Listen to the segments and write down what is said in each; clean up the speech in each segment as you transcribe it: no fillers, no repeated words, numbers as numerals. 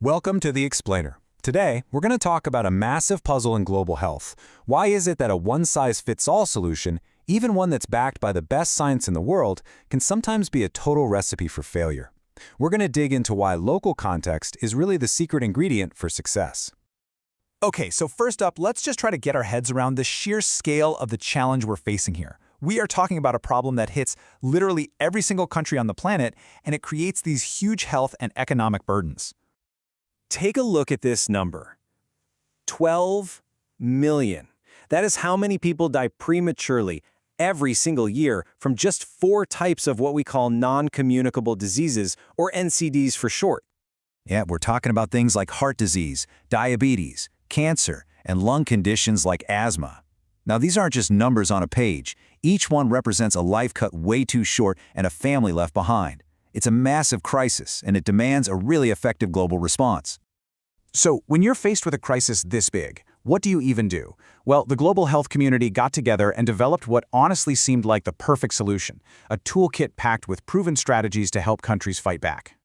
Welcome to The Explainer. Today, we're going to talk about a massive puzzle in global health. Why is it that a one-size-fits-all solution, even one that's backed by the best science in the world, can sometimes be a total recipe for failure? We're going to dig into why local context is really the secret ingredient for success. Okay, so first up, let's just try to get our heads around the sheer scale of the challenge we're facing here. We are talking about a problem that hits literally every single country on the planet, and it creates these huge health and economic burdens. Take a look at this number. 12 million. That is how many people die prematurely every single year from just 4 types of what we call non-communicable diseases, or NCDs for short. Yeah, we're talking about things like heart disease, diabetes, cancer, and lung conditions like asthma. Now, these aren't just numbers on a page. Each one represents a life cut way too short and a family left behind. It's a massive crisis, and it demands a really effective global response. So, when you're faced with a crisis this big, what do you even do? Well, the global health community got together and developed what honestly seemed like the perfect solution, a toolkit packed with proven strategies to help countries fight back.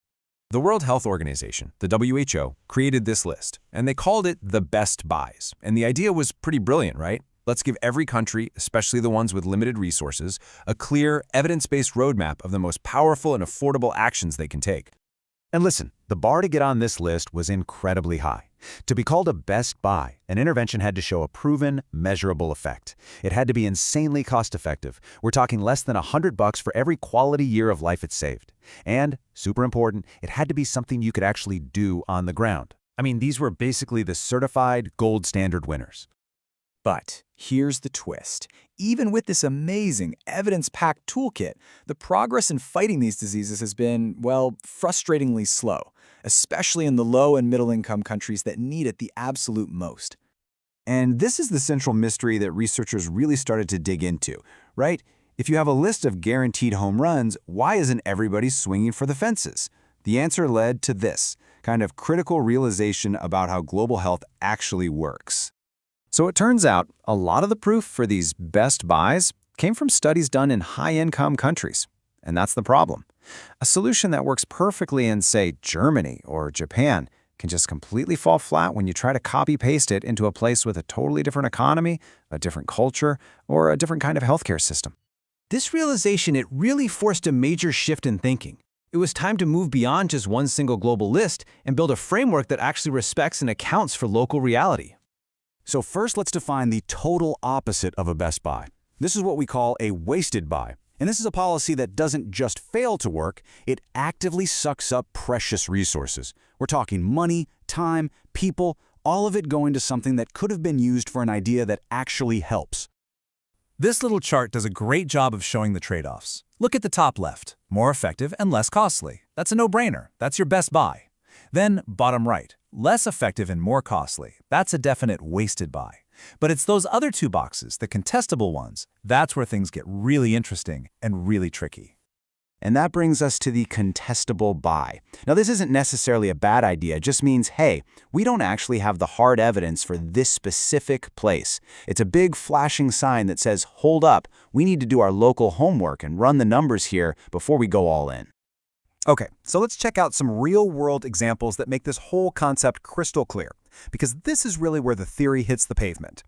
The World Health Organization, the WHO, created this list, and they called it the best buys. And the idea was pretty brilliant, right? Let's give every country, especially the ones with limited resources, a clear, evidence-based roadmap of the most powerful and affordable actions they can take. And listen, the bar to get on this list was incredibly high. To be called a best buy, an intervention had to show a proven, measurable effect. It had to be insanely cost-effective. We're talking less than $100 for every quality year of life it saved. And, super important, it had to be something you could actually do on the ground. I mean, these were basically the certified gold standard winners. But here's the twist. Even with this amazing, evidence-packed toolkit, the progress in fighting these diseases has been, well, frustratingly slow, especially in the low- and middle-income countries that need it the absolute most. And this is the central mystery that researchers really started to dig into, right? If you have a list of guaranteed home runs, why isn't everybody swinging for the fences? The answer led to this kind of critical realization about how global health actually works. So it turns out a lot of the proof for these best buys came from studies done in high-income countries. And that's the problem. A solution that works perfectly in, say, Germany or Japan can just completely fall flat when you try to copy-paste it into a place with a totally different economy, a different culture, or a different kind of healthcare system. This realization, it really forced a major shift in thinking. It was time to move beyond just one single global list and build a framework that actually respects and accounts for local reality. So first, let's define the total opposite of a best buy. This is what we call a wasted buy. And this is a policy that doesn't just fail to work, it actively sucks up precious resources. We're talking money, time, people, all of it going to something that could have been used for an idea that actually helps. This little chart does a great job of showing the trade-offs. Look at the top left, more effective and less costly. That's a no-brainer. That's your best buy. Then bottom right, less effective and more costly. That's a definite wasted buy. But it's those other 2 boxes, the contestable ones, that's where things get really interesting and really tricky. And that brings us to the contestable buy. Now, this isn't necessarily a bad idea. It just means, hey, we don't actually have the hard evidence for this specific place. It's a big flashing sign that says, hold up, we need to do our local homework and run the numbers here before we go all in. Okay, so let's check out some real-world examples that make this whole concept crystal clear, because this is really where the theory hits the pavement.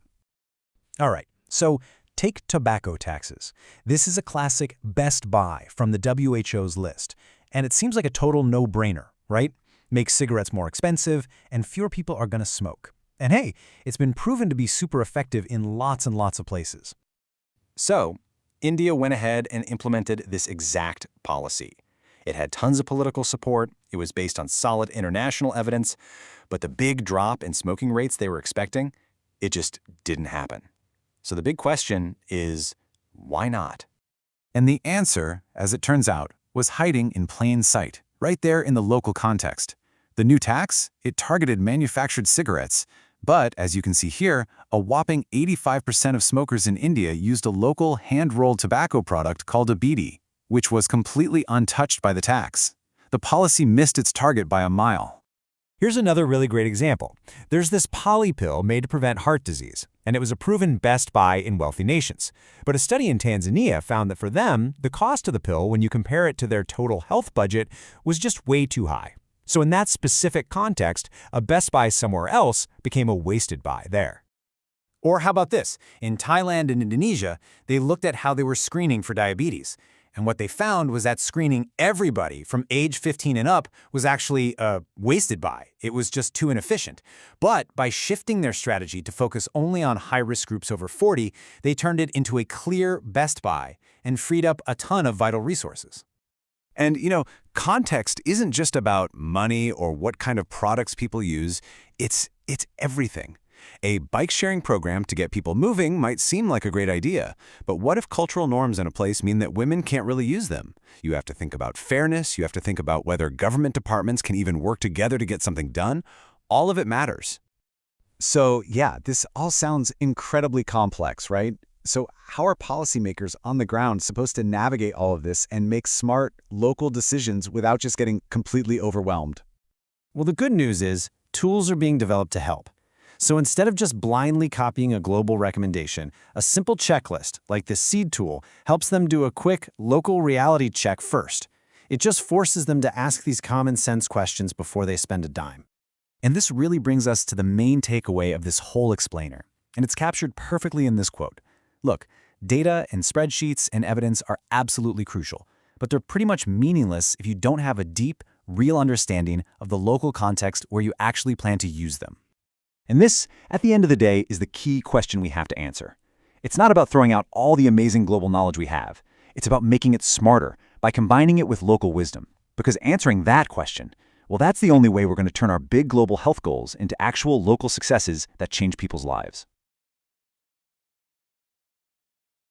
All right, so take tobacco taxes. This is a classic best buy from the WHO's list, and it seems like a total no-brainer, right? Makes cigarettes more expensive, and fewer people are going to smoke. And hey, it's been proven to be super effective in lots and lots of places. So, India went ahead and implemented this exact policy. It had tons of political support, it was based on solid international evidence, but the big drop in smoking rates they were expecting, it just didn't happen. So the big question is, why not? And the answer, as it turns out, was hiding in plain sight, right there in the local context. The new tax, it targeted manufactured cigarettes, but as you can see here, a whopping 85% of smokers in India used a local hand-rolled tobacco product called a beedi, which was completely untouched by the tax. The policy missed its target by a mile. Here's another really great example. There's this poly pill made to prevent heart disease, and it was a proven best buy in wealthy nations. But a study in Tanzania found that for them, the cost of the pill, when you compare it to their total health budget, was just way too high. So in that specific context, a best buy somewhere else became a wasted buy there. Or how about this? In Thailand and Indonesia, they looked at how they were screening for diabetes. And what they found was that screening everybody from age 15 and up was actually a wasted buy. It was just too inefficient. But by shifting their strategy to focus only on high-risk groups over 40, they turned it into a clear best buy and freed up a ton of vital resources. And, context isn't just about money or what kind of products people use. It's everything. A bike-sharing program to get people moving might seem like a great idea, but what if cultural norms in a place mean that women can't really use them? You have to think about fairness, you have to think about whether government departments can even work together to get something done. All of it matters. So, yeah, this all sounds incredibly complex, right? So how are policymakers on the ground supposed to navigate all of this and make smart, local decisions without just getting completely overwhelmed? Well, the good news is tools are being developed to help. So instead of just blindly copying a global recommendation, a simple checklist, like the SEED tool, helps them do a quick local reality check first. It just forces them to ask these common sense questions before they spend a dime. And this really brings us to the main takeaway of this whole explainer. And it's captured perfectly in this quote. Look, data and spreadsheets and evidence are absolutely crucial, but they're pretty much meaningless if you don't have a deep, real understanding of the local context where you actually plan to use them. And this, at the end of the day, is the key question we have to answer. It's not about throwing out all the amazing global knowledge we have. It's about making it smarter by combining it with local wisdom. Because answering that question, well, that's the only way we're going to turn our big global health goals into actual local successes that change people's lives.